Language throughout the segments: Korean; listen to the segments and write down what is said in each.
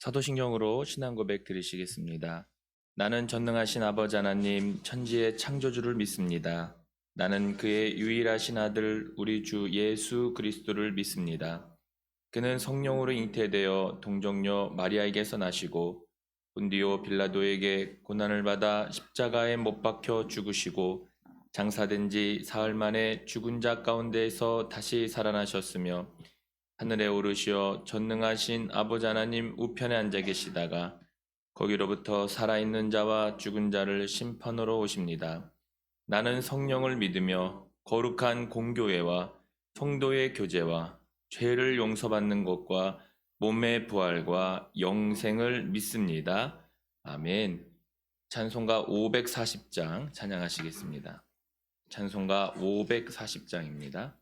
사도신경으로 신앙 고백 드리시겠습니다. 나는 전능하신 아버지 하나님 천지의 창조주를 믿습니다. 나는 그의 유일하신 아들 우리 주 예수 그리스도를 믿습니다. 그는 성령으로 잉태되어 동정녀 마리아에게서 나시고 본디오 빌라도에게 고난을 받아 십자가에 못 박혀 죽으시고 장사된 지 사흘 만에 죽은 자 가운데에서 다시 살아나셨으며 하늘에 오르시어 전능하신 아버지 하나님 우편에 앉아 계시다가 거기로부터 살아있는 자와 죽은 자를 심판으로 오십니다. 나는 성령을 믿으며 거룩한 공교회와 성도의 교제와 죄를 용서받는 것과 몸의 부활과 영생을 믿습니다. 아멘. 찬송가 540장 찬양하시겠습니다. 찬송가 540장입니다.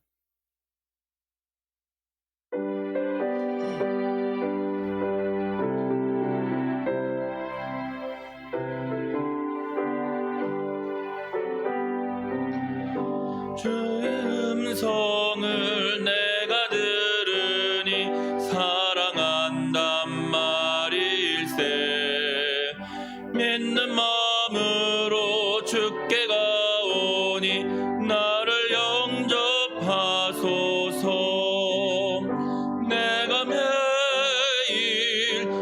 주의 음성을 내가 들으니 사랑한단 말일세. 믿는 마음으로 주께 가오니 나를 영접하소서. 내가 매일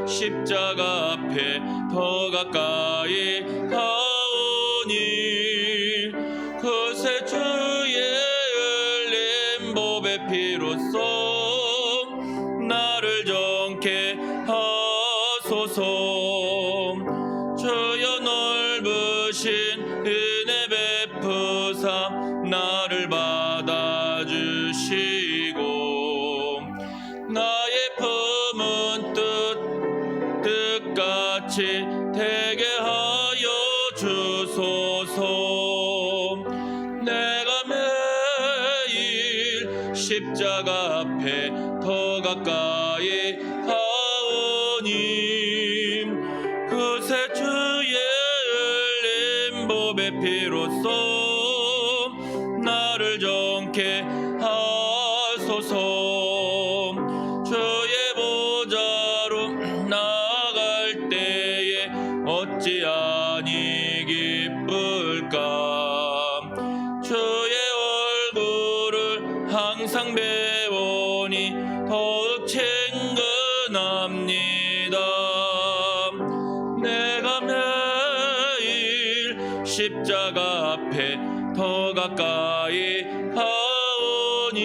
십자가 앞에 더 가까이 가오니 그새 피로써 나를 정케 하소서. 주여 넓으신 은혜 베푸사 나를 받아주시고 나의 품은 뜻같이 되게 하여 주소서. 십자가 앞에 더 가까이 가오니 그새 주의 흘린 보배 피로써 나를 정케 하소서. 주의 보좌로 나아갈 때에 어찌 아니 기쁠까. 항상 배우니 더욱 친근합니다. 내가 매일 십자가 앞에 더 가까이 가오니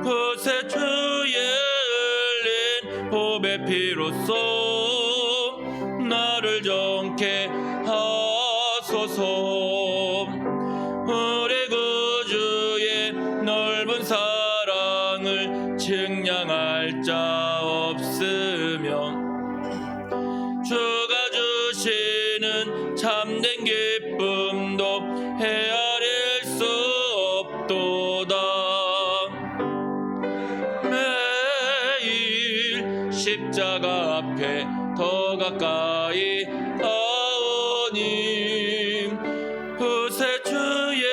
그새 주의 흘린 보배 피로써 나를 정케 하소서. 넓은 사랑을 측량할 자 없으며 주가 주시는 참된 기쁨도 헤아릴 수 없도다. 매일 십자가 앞에 더 가까이 가오니 그새 주의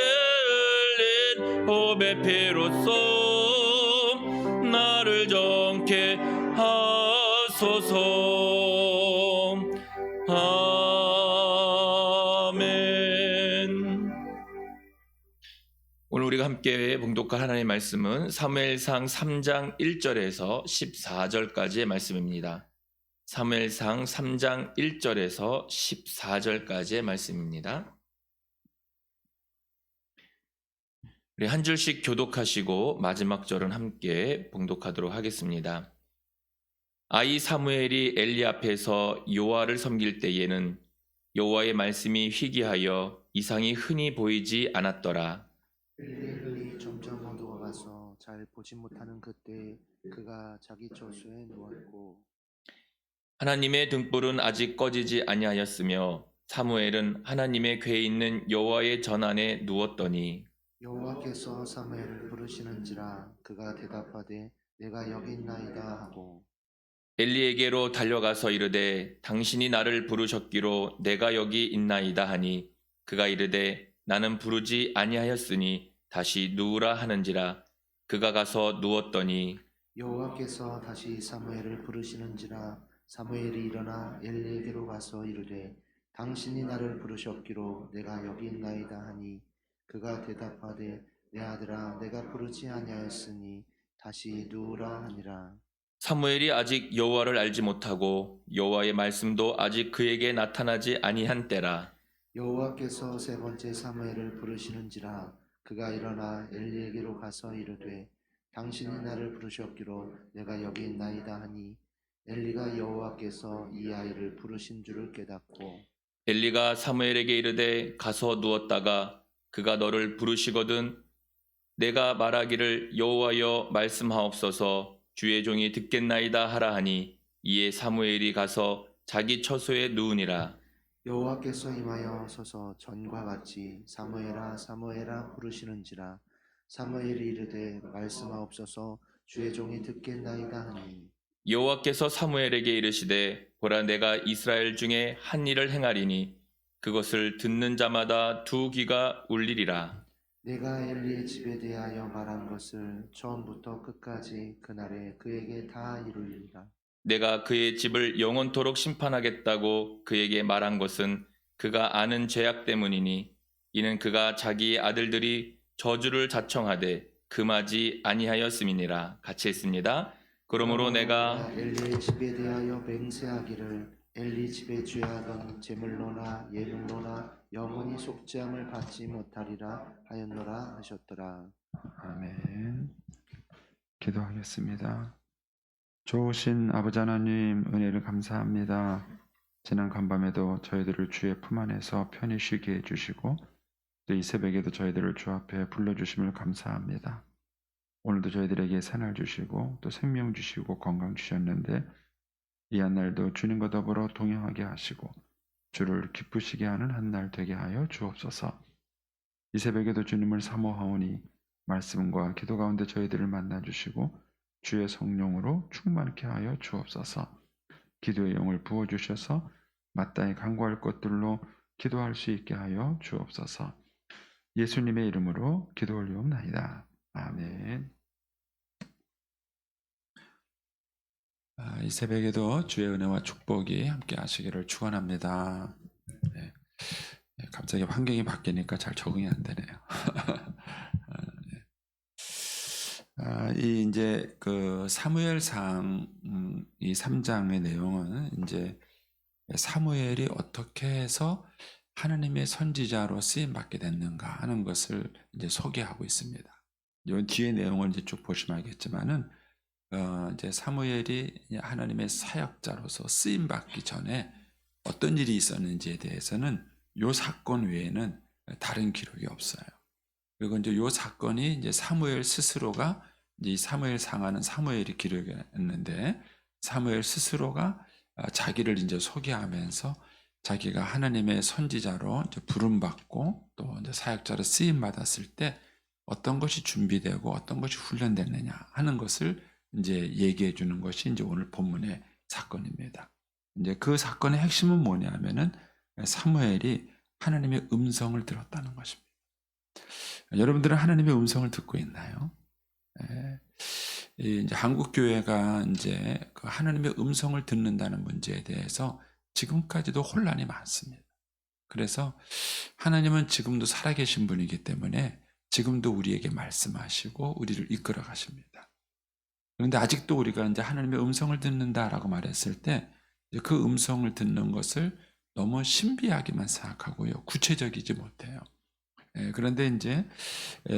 보배 피로써 나를 정케 하소서. 아멘. 오늘 우리가 함께 봉독할 하나님의 말씀은 사무엘상 3장 1절에서 14절까지의 말씀입니다. 사무엘상 3장 1절에서 14절까지의 말씀입니다. 우리 한 줄씩 교독하시고 마지막 절은 함께 봉독하도록 하겠습니다. 아이 사무엘이 엘리 앞에서 여호와를 섬길 때에는 여호와의 말씀이 희귀하여 이상이 흔히 보이지 않았더라. 엘리 점점 어두워 가서 잘 보지 못하는 그때 그가 자기 저수에 누웠고 하나님의 등불은 아직 꺼지지 아니하였으며 사무엘은 하나님의 궤에 있는 여호와의 전안에 누웠더니 여호와께서 사무엘을 부르시는지라 그가 대답하되 내가 여기 있나이다 하고 엘리에게로 달려가서 이르되 당신이 나를 부르셨기로 내가 여기 있나이다 하니 그가 이르되 나는 부르지 아니하였으니 다시 누우라 하는지라. 그가 가서 누웠더니 여호와께서 다시 사무엘을 부르시는지라 사무엘이 일어나 엘리에게로 가서 이르되 당신이 나를 부르셨기로 내가 여기 있나이다 하니 그가 대답하되 내 아들아 내가 부르지 아니하였으니 다시 누우라 하니라. 사무엘이 아직 여호와를 알지 못하고 여호와의 말씀도 아직 그에게 나타나지 아니한 때라. 여호와께서 세 번째 사무엘을 부르시는지라 그가 일어나 엘리에게로 가서 이르되 당신이 나를 부르셨기로 내가 여기 있나이다 하니 엘리가 여호와께서 이 아이를 부르신 줄을 깨닫고 엘리가 사무엘에게 이르되 가서 누웠다가 그가 너를 부르시거든 내가 말하기를 여호와여 말씀하옵소서 주의 종이 듣겠나이다 하라 하니 이에 사무엘이 가서 자기 처소에 누우니라. 여호와께서 임하여 서서 전과 같이 사무엘아 사무엘아 부르시는지라 사무엘이 이르되 말씀하옵소서 주의 종이 듣겠나이다 하니 여호와께서 사무엘에게 이르시되 보라 내가 이스라엘 중에 한 일을 행하리니 그것을 듣는 자마다 두 귀가 울리리라. 내가 엘리의 집에 대하여 말한 것을 처음부터 끝까지 그날에 그에게 다 이루리라. 내가 그의 집을 영원토록 심판하겠다고 그에게 말한 것은 그가 아는 죄악 때문이니 이는 그가 자기의 아들들이 저주를 자청하되 금하지 아니하였음이니라. 같이 했습니다. 그러므로 내가 엘리의 집에 대하여 맹세하기를 엘리 집에 죄하던 제물로나 예물로나 영원히 속죄함을 받지 못하리라 하였노라 하셨더라. 아멘. 기도하겠습니다. 좋으신 아버지 하나님 은혜를 감사합니다. 지난 간밤에도 저희들을 주의 품 안에서 편히 쉬게 해주시고 또 이 새벽에도 저희들을 주 앞에 불러주심을 감사합니다. 오늘도 저희들에게 새날 주시고 또 생명 주시고 건강 주셨는데 이 한날도 주님과 더불어 동행하게 하시고 주를 기쁘시게 하는 한날 되게 하여 주옵소서. 이 새벽에도 주님을 사모하오니 말씀과 기도 가운데 저희들을 만나주시고 주의 성령으로 충만케 하여 주옵소서. 기도의 영을 부어주셔서 마땅히 간구할 것들로 기도할 수 있게 하여 주옵소서. 예수님의 이름으로 기도 올리옵나이다. 아멘. 이 새벽에도 주의 은혜와 축복이 함께 하시기를 축원합니다. 네. 갑자기 환경이 바뀌니까 잘 적응이 안 되네요. 이 이제 그 사무엘상 이 3장의 내용은 이제 사무엘이 어떻게 해서 하나님의 선지자로 쓰임 받게 됐는가 하는 것을 이제 소개하고 있습니다. 이 뒤에 내용을 이제 쭉 보시면 알겠지만은 이제 사무엘이 하나님의 사역자로서 쓰임 받기 전에 어떤 일이 있었는지에 대해서는 요 사건 외에는 다른 기록이 없어요. 그리고 이제 요 사건이 이제 사무엘 스스로가 이제 이 사무엘 상하는 사무엘이 기록했는데 사무엘 스스로가 자기를 이제 소개하면서 자기가 하나님의 선지자로 이제 부름받고 또 이제 사역자로 쓰임 받았을 때 어떤 것이 준비되고 어떤 것이 훈련됐느냐 하는 것을 이제 얘기해 주는 것이 이제 오늘 본문의 사건입니다. 이제 그 사건의 핵심은 뭐냐면은 사무엘이 하나님의 음성을 들었다는 것입니다. 여러분들은 하나님의 음성을 듣고 있나요? 이제 한국 교회가 이제 그 하나님의 음성을 듣는다는 문제에 대해서 지금까지도 혼란이 많습니다. 그래서 하나님은 지금도 살아계신 분이기 때문에 지금도 우리에게 말씀하시고 우리를 이끌어 가십니다. 그런데 아직도 우리가 이제 하나님의 음성을 듣는다라고 말했을 때 그 음성을 듣는 것을 너무 신비하게만 생각하고요. 구체적이지 못해요. 그런데 이제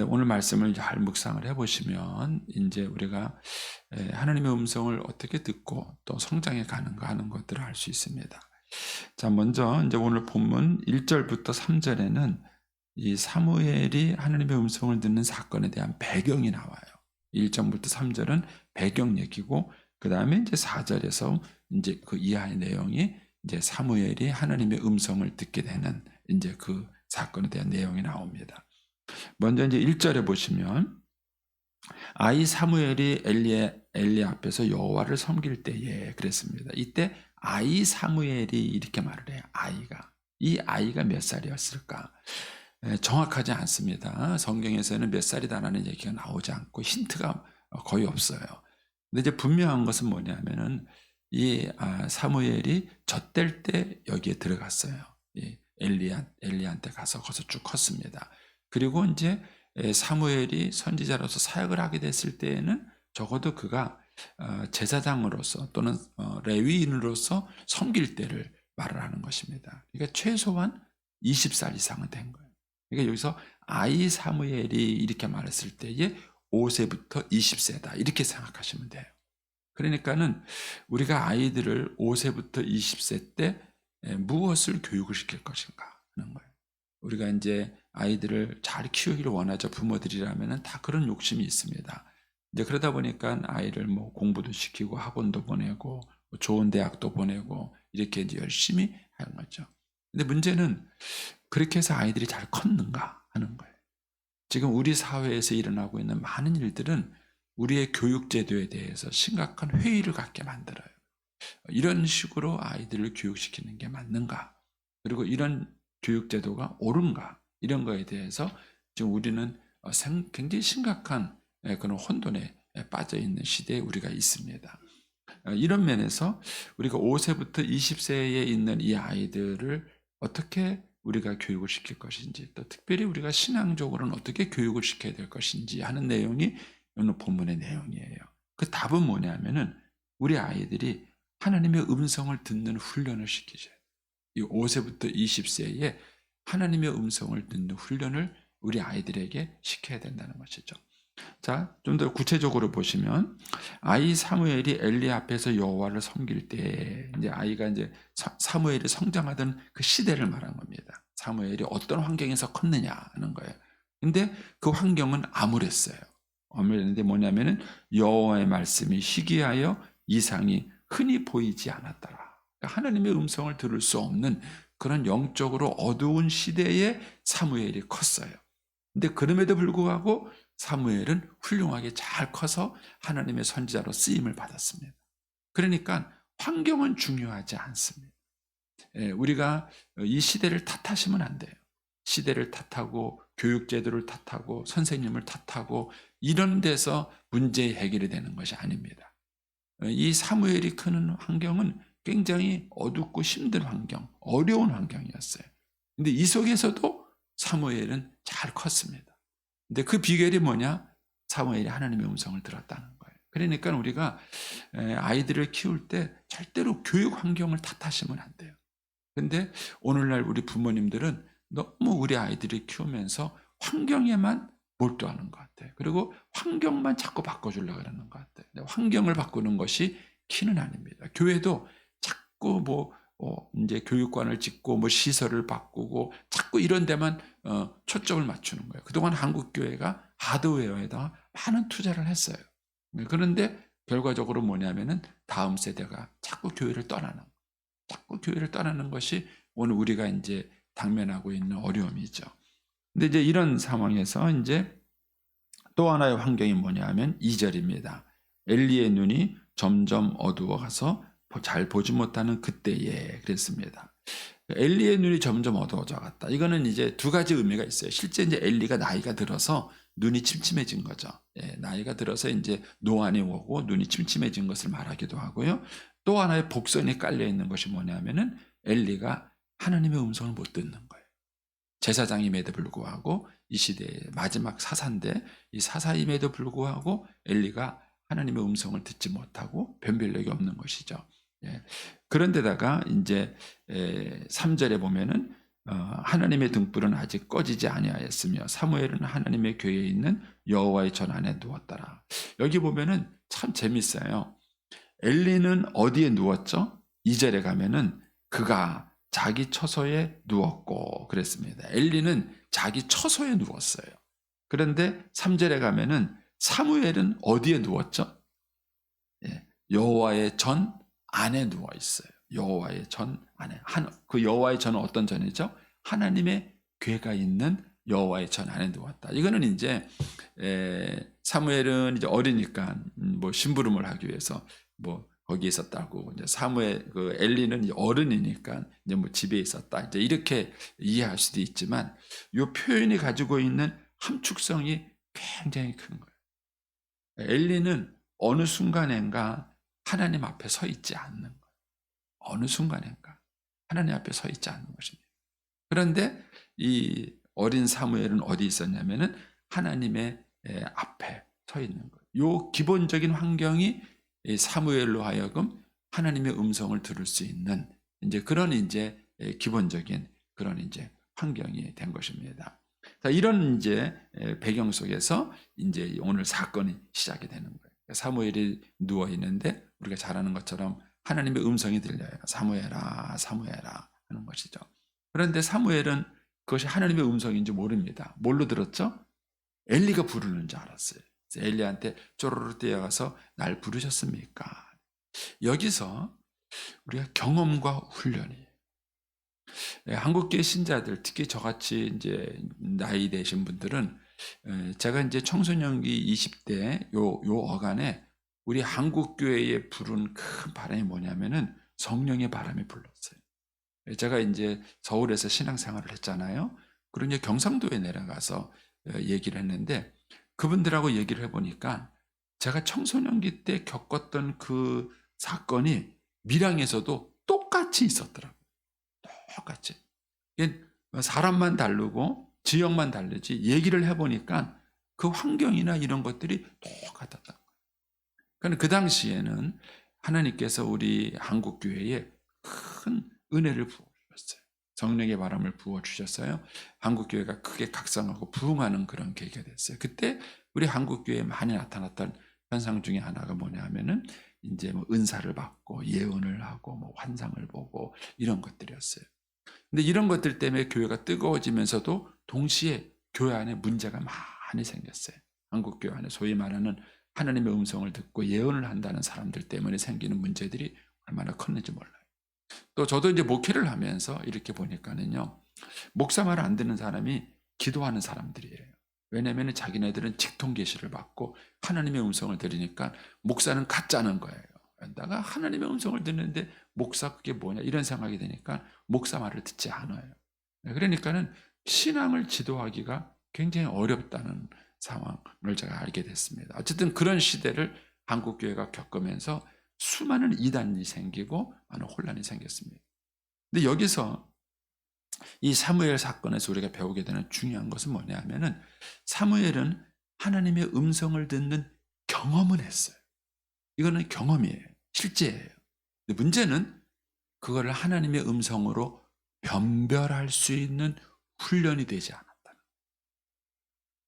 오늘 말씀을 잘 묵상을 해보시면 이제 우리가 하나님의 음성을 어떻게 듣고 또 성장해 가는가 하는 것들을 알 수 있습니다. 자, 먼저 이제 오늘 본문 1절부터 3절에는 이 사무엘이 하나님의 음성을 듣는 사건에 대한 배경이 나와요. 1절부터 3절은 배경 얘기고 그 다음에 이제 4절에서 이제 그 이하의 내용이 이제 사무엘이 하나님의 음성을 듣게 되는 이제 그 사건에 대한 내용이 나옵니다. 먼저 이제 1절에 보시면 아이 사무엘이 엘리 앞에서 여호와를 섬길 때에 그랬습니다. 이때 아이 사무엘이 이렇게 말을 해요. 이 아이가 몇 살이었을까? 정확하지 않습니다. 성경에서는 몇 살이다라는 얘기가 나오지 않고 힌트가 거의 없어요. 근데 이제 분명한 것은 뭐냐면은 이 사무엘이 젖될 때 여기에 들어갔어요. 이 엘리한테 가서 거기서 쭉 컸습니다. 그리고 이제 사무엘이 선지자로서 사역을 하게 됐을 때에는 적어도 그가 제사장으로서 또는 레위인으로서 섬길 때를 말을 하는 것입니다. 그러니까 최소한 20살 이상은 된 거예요. 그러니까 여기서 아이 사무엘이 이렇게 말했을 때에 5세부터 20세다 이렇게 생각하시면 돼요. 그러니까는 우리가 아이들을 5세부터 20세 때 무엇을 교육을 시킬 것인가 하는 거예요. 우리가 이제 아이들을 잘 키우기를 원하죠. 부모들이라면은 다 그런 욕심이 있습니다. 이제 그러다 보니까 아이를 뭐 공부도 시키고 학원도 보내고 뭐 좋은 대학도 보내고 이렇게 이제 열심히 하는 거죠. 근데 문제는 그렇게 해서 아이들이 잘 컸는가 하는 거예요. 지금 우리 사회에서 일어나고 있는 많은 일들은 우리의 교육제도에 대해서 심각한 회의를 갖게 만들어요. 이런 식으로 아이들을 교육시키는 게 맞는가? 그리고 이런 교육제도가 옳은가? 이런 거에 대해서 지금 우리는 굉장히 심각한 그런 혼돈에 빠져 있는 시대에 우리가 있습니다. 이런 면에서 우리가 5세부터 20세에 있는 이 아이들을 어떻게 우리가 교육을 시킬 것인지, 또 특별히 우리가 신앙적으로는 어떻게 교육을 시켜야 될 것인지 하는 내용이 오늘 본문의 내용이에요. 그 답은 뭐냐면은 우리 아이들이 하나님의 음성을 듣는 훈련을 시키셔야 돼요. 이 5세부터 20세에 하나님의 음성을 듣는 훈련을 우리 아이들에게 시켜야 된다는 것이죠. 자, 좀 더 구체적으로 보시면 아이 사무엘이 엘리 앞에서 여호와를 섬길 때 이제 아이가 이제 사무엘이 성장하던 그 시대를 말한 겁니다. 사무엘이 어떤 환경에서 컸느냐 하는 거예요. 근데 그 환경은 암울했어요. 암울했는데 뭐냐면은 여호와의 말씀이 희귀하여 이상이 흔히 보이지 않았더라. 그러니까 하나님의 음성을 들을 수 없는 그런 영적으로 어두운 시대에 사무엘이 컸어요. 근데 그럼에도 불구하고 사무엘은 훌륭하게 잘 커서 하나님의 선지자로 쓰임을 받았습니다. 그러니까 환경은 중요하지 않습니다. 우리가 이 시대를 탓하시면 안 돼요. 시대를 탓하고 교육제도를 탓하고 선생님을 탓하고 이런 데서 문제 해결이 되는 것이 아닙니다. 이 사무엘이 크는 환경은 굉장히 어둡고 힘든 환경, 어려운 환경이었어요. 근데 이 속에서도 사무엘은 잘 컸습니다. 근데 그 비결이 뭐냐? 사무엘이 하나님의 음성을 들었다는 거예요. 그러니까 우리가 아이들을 키울 때 절대로 교육 환경을 탓하시면 안 돼요. 근데 오늘날 우리 부모님들은 너무 우리 아이들을 키우면서 환경에만 몰두하는 것 같아요. 그리고 환경만 자꾸 바꿔주려고 하는 것 같아요. 환경을 바꾸는 것이 키는 아닙니다. 교회도 자꾸 이제 교육관을 짓고 시설을 바꾸고 자꾸 이런 데만 초점을 맞추는 거예요. 그동안 한국 교회가 하드웨어에다 많은 투자를 했어요. 그런데 결과적으로 뭐냐면은 다음 세대가 자꾸 교회를 떠나는 것이 오늘 우리가 이제 당면하고 있는 어려움이죠. 근데 이제 이런 상황에서 이제 또 하나의 환경이 뭐냐면 2절입니다. 엘리의 눈이 점점 어두워가서 잘 보지 못하는 그때에 그랬습니다. 엘리의 눈이 점점 어두워져 갔다. 이거는 이제 두 가지 의미가 있어요. 실제 이제 엘리가 나이가 들어서 눈이 침침해진 거죠. 나이가 들어서 이제 노안이 오고 눈이 침침해진 것을 말하기도 하고요. 또 하나의 복선이 깔려 있는 것이 뭐냐면은 엘리가 하나님의 음성을 못 듣는 거예요. 제사장임에도 불구하고 이 시대의 마지막 사사인데 이 사사임에도 불구하고 엘리가 하나님의 음성을 듣지 못하고 변별력이 없는 것이죠. 그런데다가 이제 3절에 보면은 하나님의 등불은 아직 꺼지지 아니하였으며 사무엘은 하나님의 궤에 있는 여호와의 전 안에 누웠더라. 여기 보면은 참 재밌어요. 엘리는 어디에 누웠죠? 2절에 가면은 그가 자기 처소에 누웠고 그랬습니다. 엘리는 자기 처소에 누웠어요. 그런데 3절에 가면은 사무엘은 어디에 누웠죠? 여호와의 전 안에 누워 있어요. 여호와의 전 안에. 그 여호와의 전은 어떤 전이죠? 하나님의 궤가 있는 여호와의 전 안에 누웠다. 이거는 이제 사무엘은 이제 어리니까 심부름을 하기 위해서 거기에 있었다고, 이제 그 엘리는 이제 어른이니까 이제 집에 있었다. 이제 이렇게 이해할 수도 있지만 이 표현이 가지고 있는 함축성이 굉장히 큰 거예요. 엘리는 어느 순간엔가 하나님 앞에 서 있지 않는 거예요. 어느 순간엔가 하나님 앞에 서 있지 않는 것입니다. 그런데 이 어린 사무엘은 어디 있었냐면은 하나님의 앞에 서 있는 거예요. 요 기본적인 환경이 이 사무엘로 하여금 하나님의 음성을 들을 수 있는 이제 그런 이제 기본적인 그런 이제 환경이 된 것입니다. 자, 이런 이제 배경 속에서 이제 오늘 사건이 시작이 되는 거예요. 사무엘이 누워 있는데 우리가 잘 아는 것처럼 하나님의 음성이 들려요. 사무엘아, 사무엘아 하는 것이죠. 그런데 사무엘은 그것이 하나님의 음성인지 모릅니다. 뭘로 들었죠? 엘리가 부르는 줄 알았어요. 그래서 엘리한테 쪼르르 뛰어가서 날 부르셨습니까? 여기서 우리가 경험과 훈련이에요. 한국계 신자들, 특히 저같이 이제 나이 되신 분들은 제가 이제 청소년기 20대 요 어간에 우리 한국 교회에 부른 큰 바람이 뭐냐면은 성령의 바람이 불렀어요. 제가 이제 서울에서 신앙생활을 했잖아요. 그리고 이제 경상도에 내려가서 얘기를 했는데 그분들하고 얘기를 해보니까 제가 청소년기 때 겪었던 그 사건이 밀양에서도 똑같이 있었더라고요. 똑같이. 이게 사람만 다르고 지역만 다르지 얘기를 해보니까 그 환경이나 이런 것들이 똑같았던 거예요. 그러니까 그 당시에는 하나님께서 우리 한국교회에 큰 은혜를 부어주셨어요. 성령의 바람을 부어주셨어요. 한국교회가 크게 각성하고 부흥하는 그런 계기가 됐어요. 그때 우리 한국교회에 많이 나타났던 현상 중에 하나가 뭐냐 하면은 이제 뭐 은사를 받고 예언을 하고 뭐 환상을 보고 이런 것들이었어요. 근데 이런 것들 때문에 교회가 뜨거워지면서도 동시에 교회 안에 문제가 많이 생겼어요. 한국교회 안에 소위 말하는 하나님의 음성을 듣고 예언을 한다는 사람들 때문에 생기는 문제들이 얼마나 컸는지 몰라요. 또 저도 이제 목회를 하면서 이렇게 보니까는요, 목사 말 안 듣는 사람이 기도하는 사람들이에요. 왜냐하면 자기네들은 직통 계시를 받고 하나님의 음성을 들으니까 목사는 가짜는 거예요. 내가 하나님의 음성을 듣는데 목사 그게 뭐냐 이런 생각이 되니까 목사 말을 듣지 않아요. 그러니까는 신앙을 지도하기가 굉장히 어렵다는 상황을 제가 알게 됐습니다. 어쨌든 그런 시대를 한국교회가 겪으면서 수많은 이단이 생기고 많은 혼란이 생겼습니다. 근데 여기서 이 사무엘 사건에서 우리가 배우게 되는 중요한 것은 뭐냐 하면은 사무엘은 하나님의 음성을 듣는 경험은 했어요. 이거는 경험이에요. 실제예요. 근데 문제는 그거를 하나님의 음성으로 변별할 수 있는 훈련이 되지 않았다는.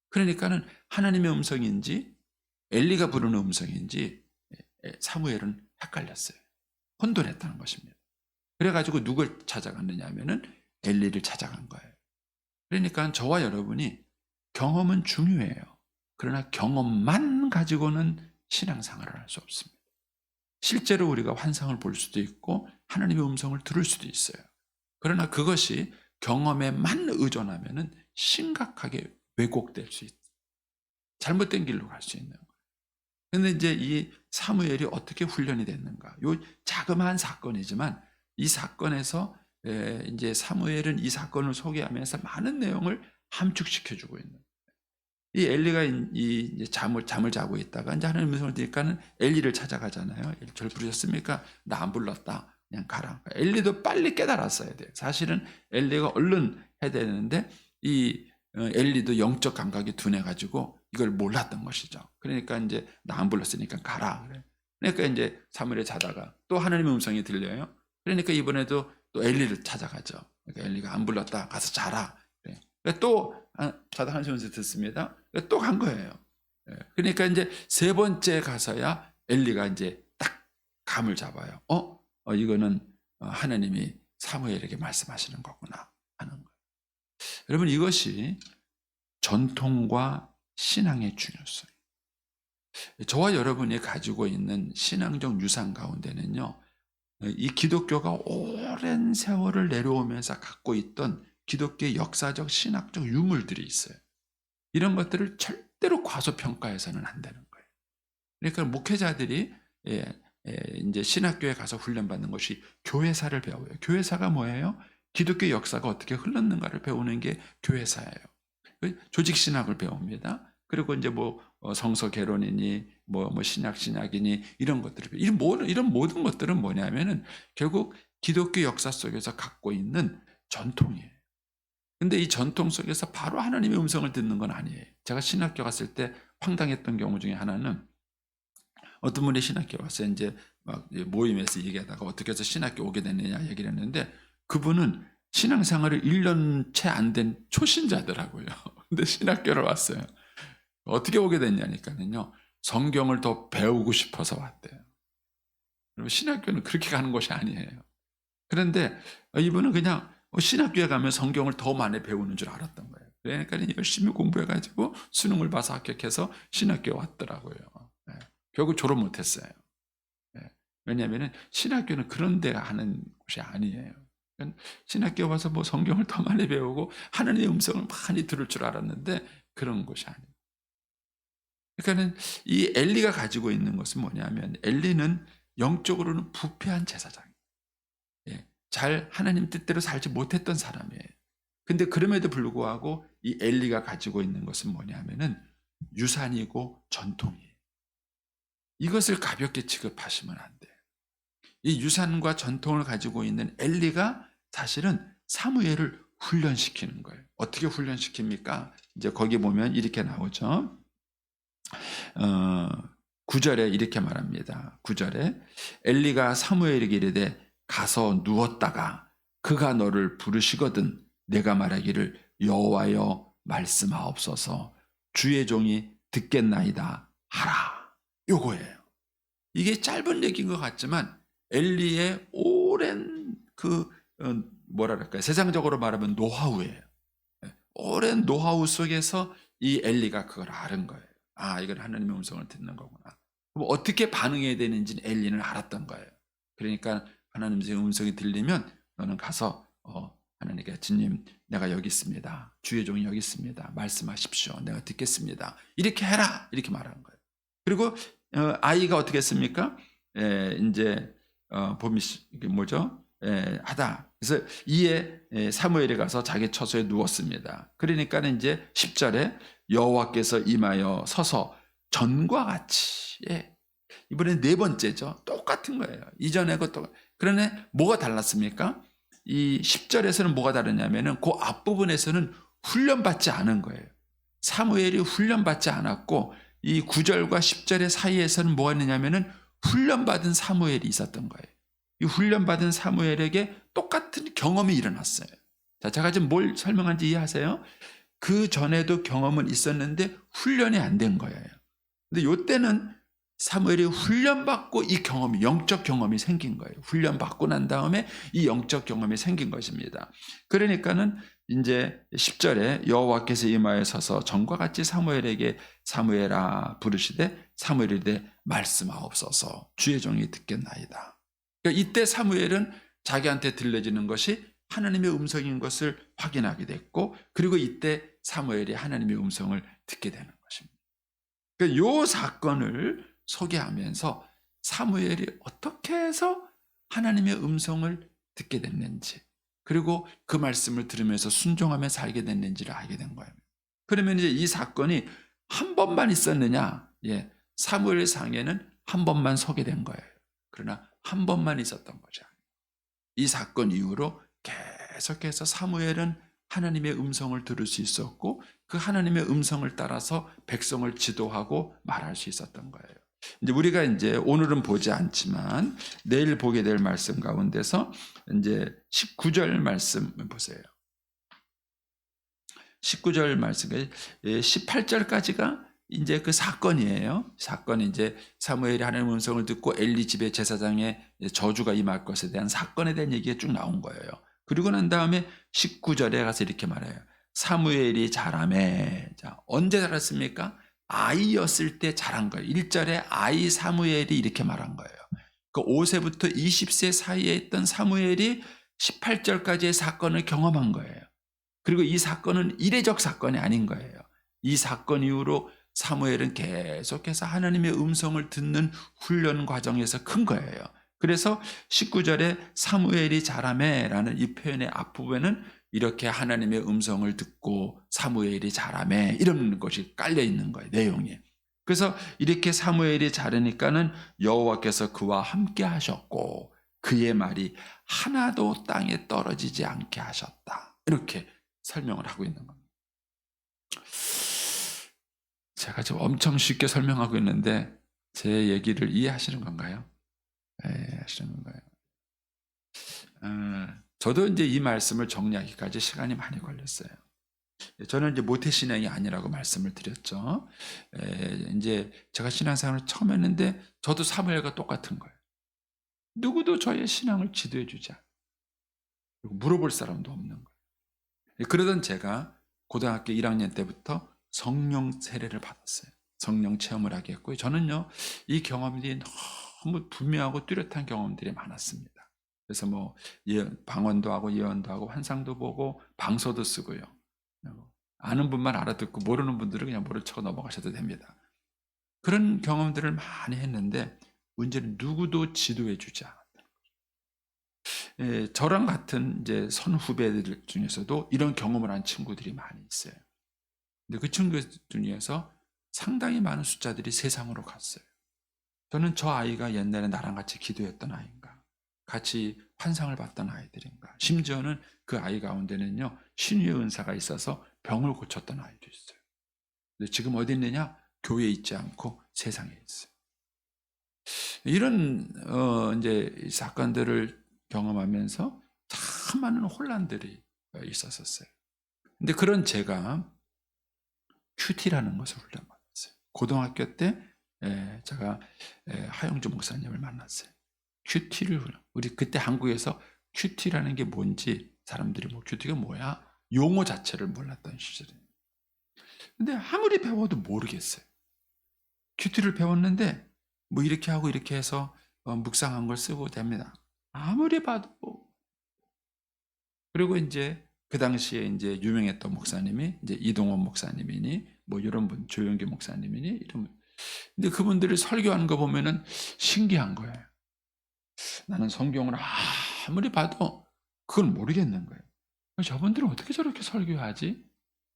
그러니까는 하나님의 음성인지 엘리가 부르는 음성인지 사무엘은 헷갈렸어요. 혼돈했다는 것입니다. 그래가지고 누굴 찾아갔느냐 하면은 엘리를 찾아간 거예요. 그러니까 저와 여러분이 경험은 중요해요. 그러나 경험만 가지고는 신앙생활을 할 수 없습니다. 실제로 우리가 환상을 볼 수도 있고 하나님의 음성을 들을 수도 있어요. 그러나 그것이 경험에만 의존하면은 심각하게 왜곡될 수 있어요. 잘못된 길로 갈 수 있는 거예요. 그런데 이제 이 사무엘이 어떻게 훈련이 됐는가? 요 자그마한 사건이지만 이 사건에서 이제 사무엘은 이 사건을 소개하면서 많은 내용을 함축시켜주고 있는. 이 엘리가 이제 잠을 자고 있다가 이제 하나님 음성을 들으니까는 엘리를 찾아가잖아요. 저를 부르셨습니까? 나 안 불렀다. 그냥 가라. 엘리도 빨리 깨달았어야 돼요. 사실은 엘리가 얼른 해야 되는데 이 엘리도 영적 감각이 둔해가지고 이걸 몰랐던 것이죠. 그러니까 이제 나 안 불렀으니까 가라. 그래. 그러니까 이제 사무엘에 자다가 또 하나님의 음성이 들려요. 그러니까 이번에도 또 엘리를 찾아가죠. 그러니까 엘리가 안 불렀다. 가서 자라. 그래. 그러니까 또 자다 한숨을 듣습니다. 그러니까 또 간 거예요. 그러니까 이제 세 번째 가서야 엘리가 이제 딱 감을 잡아요. 이거는 하나님이 사무엘에게 말씀하시는 거구나 하는 거예요. 여러분 이것이 전통과 신앙의 중요성. 저와 여러분이 가지고 있는 신앙적 유산 가운데는요, 이 기독교가 오랜 세월을 내려오면서 갖고 있던 기독교의 역사적 신학적 유물들이 있어요. 이런 것들을 절대로 과소평가해서는 안 되는 거예요. 그러니까 목회자들이 이제 신학교에 가서 훈련받는 것이 교회사를 배워요. 교회사가 뭐예요? 기독교 역사가 어떻게 흘렀는가를 배우는 게 교회사예요. 조직신학을 배웁니다. 그리고 이제 뭐 성서 개론이니 뭐 신약이니 이런 것들, 이런 모든 것들은 뭐냐면은 결국 기독교 역사 속에서 갖고 있는 전통이에요. 근데 이 전통 속에서 바로 하나님의 음성을 듣는 건 아니에요. 제가 신학교 갔을 때 황당했던 경우 중에 하나는, 어떤 분이 신학교 왔어요. 이제 막 모임에서 얘기하다가 어떻게 해서 신학교 오게 됐느냐 얘기를 했는데, 그분은 신앙생활을 1년 채 안 된 초신자더라고요. 근데 신학교를 왔어요. 어떻게 오게 됐냐니까요. 성경을 더 배우고 싶어서 왔대요. 그리고 신학교는 그렇게 가는 곳이 아니에요. 그런데 이분은 그냥 신학교에 가면 성경을 더 많이 배우는 줄 알았던 거예요. 그러니까 열심히 공부해가지고 수능을 봐서 합격해서 신학교에 왔더라고요. 네. 결국 졸업 못했어요. 네. 왜냐하면 신학교는 그런 데 하는 곳이 아니에요. 신학교 와서 뭐 성경을 더 많이 배우고 하나님의 음성을 많이 들을 줄 알았는데 그런 곳이 아니에요. 그러니까는 이 엘리가 가지고 있는 것은 뭐냐면, 엘리는 영적으로는 부패한 제사장이에요. 잘 하나님 뜻대로 살지 못했던 사람이에요. 근데 그럼에도 불구하고 이 엘리가 가지고 있는 것은 뭐냐면은 유산이고 전통이에요. 이것을 가볍게 취급하시면 안 돼요. 이 유산과 전통을 가지고 있는 엘리가 사실은 사무엘을 훈련시키는 거예요. 어떻게 훈련시킵니까? 이제 거기 보면 이렇게 나오죠. 9절에 이렇게 말합니다. 9절에 엘리가 사무엘에게 이르되 가서 누웠다가 그가 너를 부르시거든 내가 말하기를 여호와여 말씀하옵소서 주의 종이 듣겠나이다 하라. 요거예요. 이게 짧은 얘기인 것 같지만 엘리의 오랜 뭐랄까요, 세상적으로 말하면 노하우예요. 오랜 노하우 속에서 이 엘리가 그걸 아는 거예요. 아, 이건 하나님의 음성을 듣는 거구나. 그럼 어떻게 반응해야 되는지는 엘리는 알았던 거예요. 그러니까 하나님의 음성이 들리면 너는 가서 하나님께, 주님 내가 여기 있습니다. 주의 종이 여기 있습니다. 말씀하십시오. 내가 듣겠습니다. 이렇게 해라. 이렇게 말하는 거예요. 그리고 아이가 어떻게 했습니까? 이제 봄이 뭐죠? 하다. 그래서 이에 사무엘이 가서 자기 처소에 누웠습니다. 그러니까 이제 10절에 여호와께서 임하여 서서 전과 같이, 이번에 네 번째죠. 똑같은 거예요. 이전에 것도. 그러네, 뭐가 달랐습니까? 이 10절에서는 뭐가 다르냐면은 그 앞부분에서는 훈련받지 않은 거예요. 사무엘이 훈련받지 않았고, 이 9절과 10절의 사이에서는 뭐가 있느냐면은 훈련받은 사무엘이 있었던 거예요. 이 훈련받은 사무엘에게 똑같은 경험이 일어났어요. 자, 제가 지금 뭘 설명한지 이해하세요? 그 전에도 경험은 있었는데 훈련이 안 된 거예요. 근데 이때는 사무엘이 훈련받고 이 경험이, 영적 경험이 생긴 거예요. 훈련받고 난 다음에 이 영적 경험이 생긴 것입니다. 그러니까는 이제 10절에 여호와께서 임하에 서서 전과 같이 사무엘에게 사무엘아 부르시되 사무엘이 이르되 말씀하옵소서 주의 종이 듣겠나이다. 그러니까 이때 사무엘은 자기한테 들려지는 것이 하나님의 음성인 것을 확인하게 됐고, 그리고 이때 사무엘이 하나님의 음성을 듣게 되는 것입니다. 그러니까 이 사건을 소개하면서 사무엘이 어떻게 해서 하나님의 음성을 듣게 됐는지, 그리고 그 말씀을 들으면서 순종하며 살게 됐는지를 알게 된 거예요. 그러면 이제 이 사건이 한 번만 있었느냐? 사무엘상에는 한 번만 소개된 거예요. 그러나 한 번만 있었던 거죠. 이 사건 이후로 계속해서 사무엘은 하나님의 음성을 들을 수 있었고, 그 하나님의 음성을 따라서 백성을 지도하고 말할 수 있었던 거예요. 이제 우리가 이제 오늘은 보지 않지만 내일 보게 될 말씀 가운데서 이제 19절 말씀 보세요. 19절 말씀, 18절까지가 이제 그 사건이에요. 사건이 이제 사무엘이 하나님의 음성을 듣고 엘리 집의 제사장의 저주가 임할 것에 대한 사건에 대한 얘기가 쭉 나온 거예요. 그리고 난 다음에 19절에 가서 이렇게 말해요. 사무엘이 자라매. 자, 언제 자랐습니까? 아이였을 때 자란 거예요. 1절에 아이 사무엘이 이렇게 말한 거예요. 그 5세부터 20세 사이에 있던 사무엘이 18절까지의 사건을 경험한 거예요. 그리고 이 사건은 이례적 사건이 아닌 거예요. 이 사건 이후로 사무엘은 계속해서 하나님의 음성을 듣는 훈련 과정에서 큰 거예요. 그래서 19절에 사무엘이 자라매라는 이 표현의 앞부분에는 이렇게 하나님의 음성을 듣고 사무엘이 자라매 이런 것이 깔려 있는 거예요. 내용이. 그래서 이렇게 사무엘이 자라니까는 여호와께서 그와 함께 하셨고 그의 말이 하나도 땅에 떨어지지 않게 하셨다. 이렇게 설명을 하고 있는 겁니다. 제가 지금 엄청 쉽게 설명하고 있는데 제 얘기를 이해하시는 건가요? 이해하시는 건가요? 저도 이제 이 말씀을 정리하기까지 시간이 많이 걸렸어요. 저는 이제 모태신앙이 아니라고 말씀을 드렸죠. 이제 제가 신앙생활을 처음 했는데 저도 사무엘과 똑같은 거예요. 누구도 저의 신앙을 지도해 주지 않아요. 그리고 물어볼 사람도 없는 거예요. 그러던 제가 고등학교 1학년 때부터 성령 세례를 받았어요. 성령 체험을 하게 했고요. 저는요, 이 경험들이 너무 분명하고 뚜렷한 경험들이 많았습니다. 그래서 뭐 방언도 하고 예언도 하고 환상도 보고 방서도 쓰고요. 아는 분만 알아듣고 모르는 분들은 그냥 모른 척 넘어가셔도 됩니다. 그런 경험들을 많이 했는데 문제는 누구도 지도해 주지 않았다. 저랑 같은 이제 선후배들 중에서도 이런 경험을 한 친구들이 많이 있어요. 근데 그 친구 중에서 상당히 많은 숫자들이 세상으로 갔어요. 저는 저 아이가 옛날에 나랑 같이 기도했던 아이인가, 같이 환상을 봤던 아이들인가, 심지어는 그 아이 가운데는요 신유의 은사가 있어서 병을 고쳤던 아이도 있어요. 근데 지금 어디 있느냐? 교회에 있지 않고 세상에 있어요. 이런 이제 사건들을 경험하면서 참 많은 혼란들이 있었어요. 근데 그런 제가 큐티라는 것을 훈련받았어요. 고등학교 때 제가 하영주 목사님을 만났어요. 큐티를 우리 그때 한국에서 큐티라는 게 뭔지 사람들이 뭐 큐티가 뭐야? 용어 자체를 몰랐던 시절이에요. 근데 아무리 배워도 모르겠어요. 큐티를 배웠는데 뭐 이렇게 하고 이렇게 해서 묵상한 걸 쓰고 됩니다. 아무리 봐도. 그리고 이제 그 당시에 이제 유명했던 목사님이 이제 이동원 목사님이니 뭐 이런 분, 조영기 목사님이니 이런 분. 근데 그분들이 설교하는 거 보면은 신기한 거예요. 나는 성경을 아무리 봐도 그걸 모르겠는 거예요. 저분들은 어떻게 저렇게 설교하지?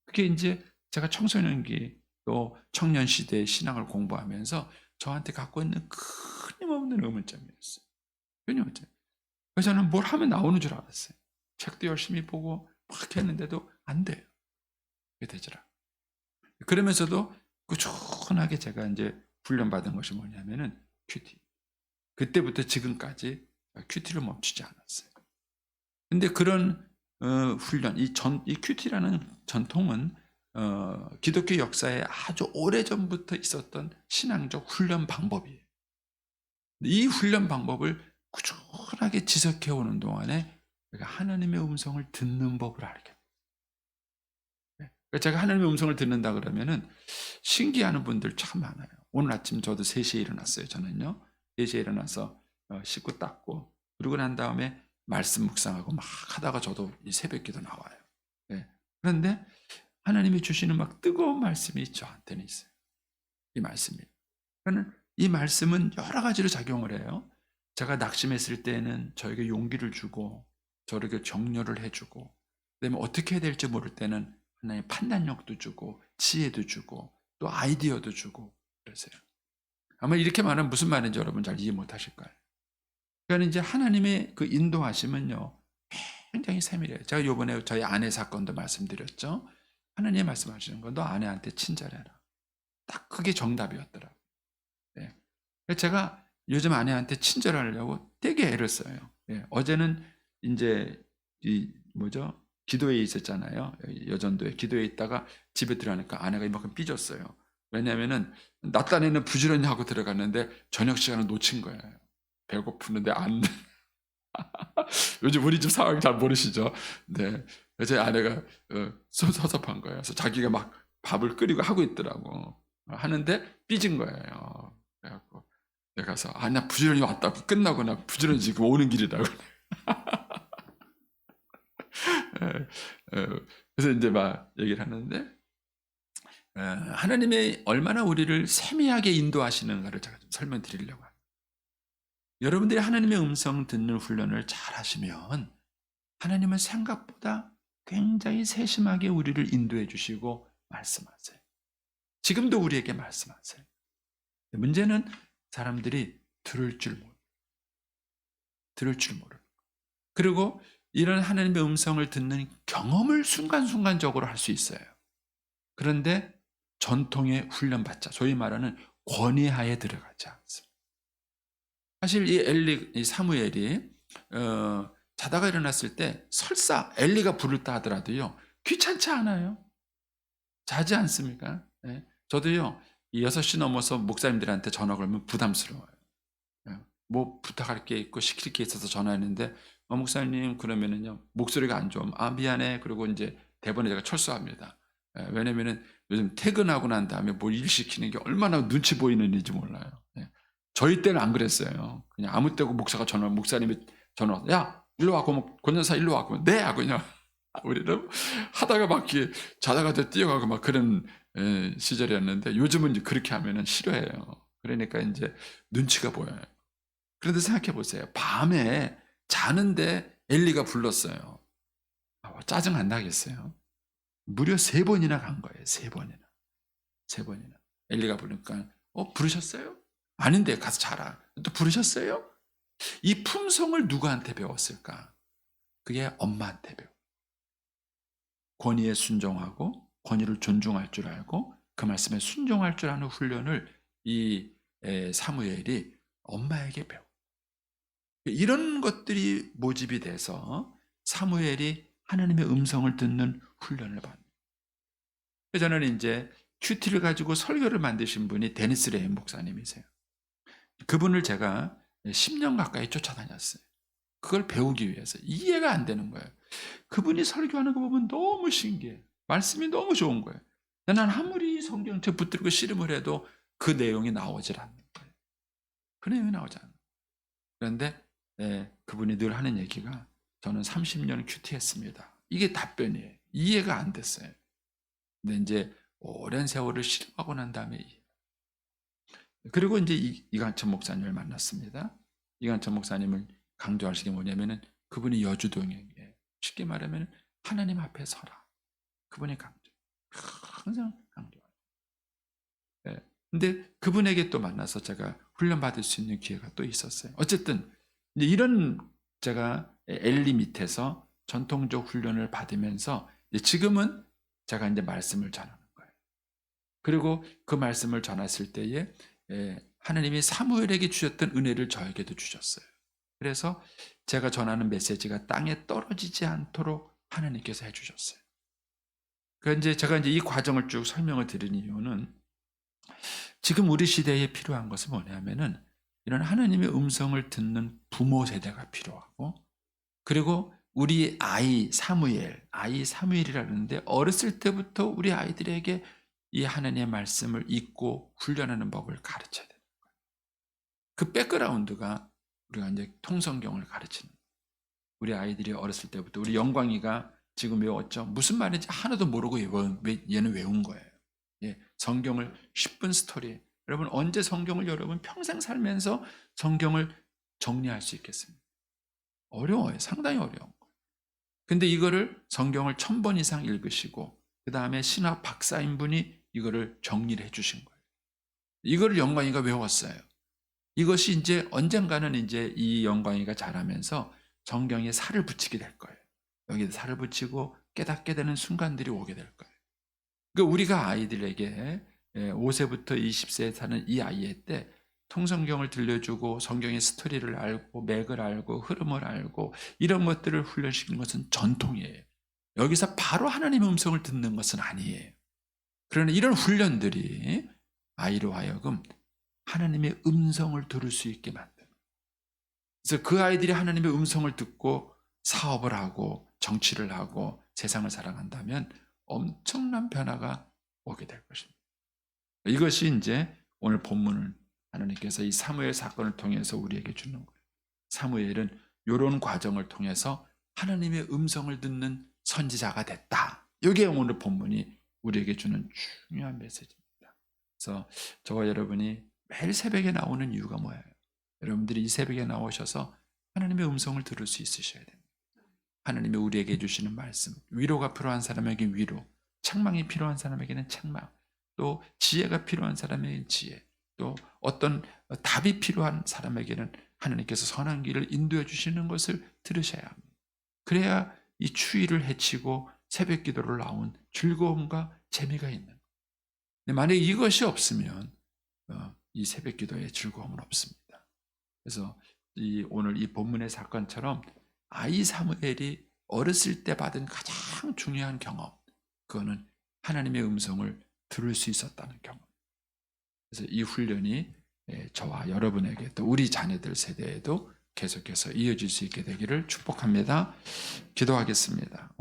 그게 이제 제가 청소년기 또 청년 시대의 신앙을 공부하면서 저한테 갖고 있는 끊임없는 의문점이었어요. 끊임없죠. 그래서 저는 뭘 하면 나오는 줄 알았어요. 책도 열심히 보고 막 했는데도 안 돼요. 그게 되더라. 그러면서도 꾸준하게 제가 이제 훈련받은 것이 뭐냐면은 큐티. 그때부터 지금까지 큐티를 멈추지 않았어요. 근데 그런 훈련, 이 큐티라는 전통은 기독교 역사에 아주 오래전부터 있었던 신앙적 훈련 방법이에요. 이 훈련 방법을 꾸준하게 지속해오는 동안에 우리가 하나님의 음성을 듣는 법을 알게 돼요. 제가 하나님의 음성을 듣는다 그러면은 신기해하는 분들 참 많아요. 오늘 아침 저도 3시에 일어났어요. 저는요. 3시에 일어나서 씻고 닦고 그러고 난 다음에 말씀 묵상하고 막 하다가 저도 이 새벽기도 나와요. 그런데 하나님이 주시는 막 뜨거운 말씀이 저한테는 있어요. 이 말씀이. 그러니까 이 말씀은 여러 가지로 작용을 해요. 제가 낙심했을 때는 저에게 용기를 주고 저에게 격려를 해주고 그다음에 어떻게 해야 될지 모를 때는 하나님 판단력도 주고 지혜도 주고 또 아이디어도 주고 그러세요. 아마 이렇게 말하면 무슨 말인지 여러분 잘 이해 못하실 거예요. 그러니까 이제 하나님의 그 인도하심은요 굉장히 세밀해요. 제가 이번에 저희 아내 사건도 말씀드렸죠. 하나님 말씀하시는 거 너 아내한테 친절해라. 딱 그게 정답이었더라고요. 제가 요즘 아내한테 친절하려고 되게 애를 써요. 어제는 이제 기도회에 있었잖아요. 여전도에 기도회에 있다가 집에 들어가니까 아내가 이만큼 삐졌어요. 왜냐하면은 낮 딴에는 부지런히 하고 들어갔는데 저녁 시간을 놓친 거예요. 배고프는데 안 돼. 요즘 우리 집 상황 잘 모르시죠? 네. 제 아내가 섭섭한 거예요. 그래서 자기가 막 밥을 끓이고 하고 있더라고. 하는데 삐진 거예요. 그래갖고 내가 가서 나 부지런히 왔다고 끝나고 나 부지런히 지금 오는 길이라고. 그래서 이제 막 얘기를 하는데 하나님의 얼마나 우리를 세미하게 인도하시는가를 제가 좀 설명드리려고 합니다. 여러분들이 하나님의 음성 듣는 훈련을 잘 하시면 하나님은 생각보다 굉장히 세심하게 우리를 인도해 주시고 말씀하세요. 지금도 우리에게 말씀하세요. 문제는 사람들이 들을 줄 모르고, 그리고 이런 하나님의 음성을 듣는 경험을 순간순간적으로 할 수 있어요. 그런데 전통에 훈련받자, 소위 말하는 권위하에 들어가지 않습니다. 사실 이 사무엘이 자다가 일어났을 때 설사 엘리가 부르다 하더라도요, 귀찮지 않아요. 자지 않습니까? 예. 저도요, 이 6시 넘어서 목사님들한테 전화 걸면 부담스러워요. 예. 뭐 부탁할 게 있고 시킬 게 있어서 전화했는데, 목사님 그러면은요, 목소리가 안 좋으면 미안해. 그리고 이제 대번에 제가 철수합니다. 예. 왜냐면은 요즘 퇴근하고 난 다음에 뭘 일 시키는 게 얼마나 눈치 보이는 일인지 몰라요. 예. 저희 때는 안 그랬어요. 그냥 아무 때고 목사님이 전화 와서, 야 일로 와, 권전사 일로 와. 그러면 네 하고 그냥 우리는 하다가 막 이렇게 자다가 뛰어가고 막 그런 시절이었는데, 요즘은 이제 그렇게 하면은 싫어해요. 그러니까 이제 눈치가 보여요. 그런데 생각해 보세요. 밤에 자는데 엘리가 불렀어요. 짜증 안 나겠어요? 무려 3번이나 간 거예요. 3번이나. 엘리가 부르니까 부르셨어요? 아닌데 가서 자라. 또 부르셨어요? 이 품성을 누구한테 배웠을까? 그게 엄마한테 배웠어요. 권위에 순종하고 권위를 존중할 줄 알고 그 말씀에 순종할 줄 아는 훈련을 이 사무엘이 엄마에게 배워. 이런 것들이 모집이 돼서 사무엘이 하나님의 음성을 듣는 훈련을 받는. 저는 이제 큐티를 가지고 설교를 만드신 분이 데니스 레인 목사님이세요. 그분을 제가 10년 가까이 쫓아다녔어요. 그걸 배우기 위해서. 이해가 안 되는 거예요. 그분이 설교하는 거 보면 너무 신기해. 말씀이 너무 좋은 거예요. 난 아무리 성경책 붙들고 씨름을 해도 그 내용이 나오질 않는 거예요. 그 내용이 나오지 않아요. 그런데 그분이 늘 하는 얘기가, 저는 30년 큐티했습니다. 이게 답변이에요. 이해가 안 됐어요. 근데 이제 오랜 세월을 씨름하고 난 다음에 그리고 이제 이관천 목사님을 만났습니다. 이관천 목사님을 강조하시는 게 뭐냐면은, 그분이 여주동에, 쉽게 말하면 하나님 앞에 서라. 그분이 항상 강조해요. 근데 그분에게 또 만나서 제가 훈련받을 수 있는 기회가 또 있었어요. 어쨌든 이제 이런, 제가 엘리 밑에서 전통적 훈련을 받으면서 지금은 제가 이제 말씀을 전하는 거예요. 그리고 그 말씀을 전했을 때에 하나님이 사무엘에게 주셨던 은혜를 저에게도 주셨어요. 그래서 제가 전하는 메시지가 땅에 떨어지지 않도록 하나님께서 해주셨어요. 그러니까 제가 이 과정을 쭉 설명을 드린 이유는, 지금 우리 시대에 필요한 것은 뭐냐면은, 이런 하나님의 음성을 듣는 부모 세대가 필요하고, 그리고 우리 아이 사무엘이라고 하는데, 어렸을 때부터 우리 아이들에게 이 하나님의 말씀을 읽고 훈련하는 법을 가르쳐야 돼요. 그 백그라운드가 우리가 이제 통성경을 가르치는, 우리 아이들이 어렸을 때부터, 우리 영광이가 지금 외웠죠? 무슨 말인지 하나도 모르고 얘는 외운 거예요. 성경을 10분 스토리. 여러분, 언제 성경을 여러분 평생 살면서 성경을 정리할 수 있겠습니까? 어려워요. 상당히 어려운 거예요. 근데 이거를 성경을 1000번 이상 읽으시고, 그 다음에 신학 박사인 분이 이거를 정리를 해주신 거예요. 이거를 영광이가 외웠어요. 이것이 이제 언젠가는 이제 이 영광이가 자라면서 성경에 살을 붙이게 될 거예요. 여기에 살을 붙이고 깨닫게 되는 순간들이 오게 될 거예요. 그러니까 우리가 아이들에게 5세부터 20세에 사는 이 아이의 때 통성경을 들려주고 성경의 스토리를 알고 맥을 알고 흐름을 알고 이런 것들을 훈련시키는 것은 전통이에요. 여기서 바로 하나님의 음성을 듣는 것은 아니에요. 그러나 이런 훈련들이 아이로 하여금 하나님의 음성을 들을 수 있게 만드는, 그래서 그 아이들이 하나님의 음성을 듣고 사업을 하고 정치를 하고 세상을 살아간다면 엄청난 변화가 오게 될 것입니다. 이것이 이제 오늘 본문을 하나님께서 이 사무엘 사건을 통해서 우리에게 주는 거예요. 사무엘은 이런 과정을 통해서 하나님의 음성을 듣는 선지자가 됐다. 이게 오늘 본문이 우리에게 주는 중요한 메시지입니다. 그래서 저와 여러분이 매일 새벽에 나오는 이유가 뭐예요? 여러분들이 이 새벽에 나오셔서 하나님의 음성을 들을 수 있으셔야 됩니다. 하나님이 우리에게 주시는 말씀, 위로가 필요한 사람에게 위로, 책망이 필요한 사람에게는 책망, 또 지혜가 필요한 사람에게는 지혜, 또 어떤 답이 필요한 사람에게는 하나님께서 선한 길을 인도해 주시는 것을 들으셔야 합니다. 그래야 이 추위를 헤치고 새벽 기도를 나온 즐거움과 재미가 있는 거예요. 만약에 이것이 없으면 이 새벽 기도의 즐거움은 없습니다. 그래서 오늘 이 본문의 사건처럼 아이 사무엘이 어렸을 때 받은 가장 중요한 경험, 그거는 하나님의 음성을 들을 수 있었다는 경험. 그래서 이 훈련이 저와 여러분에게 또 우리 자녀들 세대에도 계속해서 이어질 수 있게 되기를 축복합니다. 기도하겠습니다.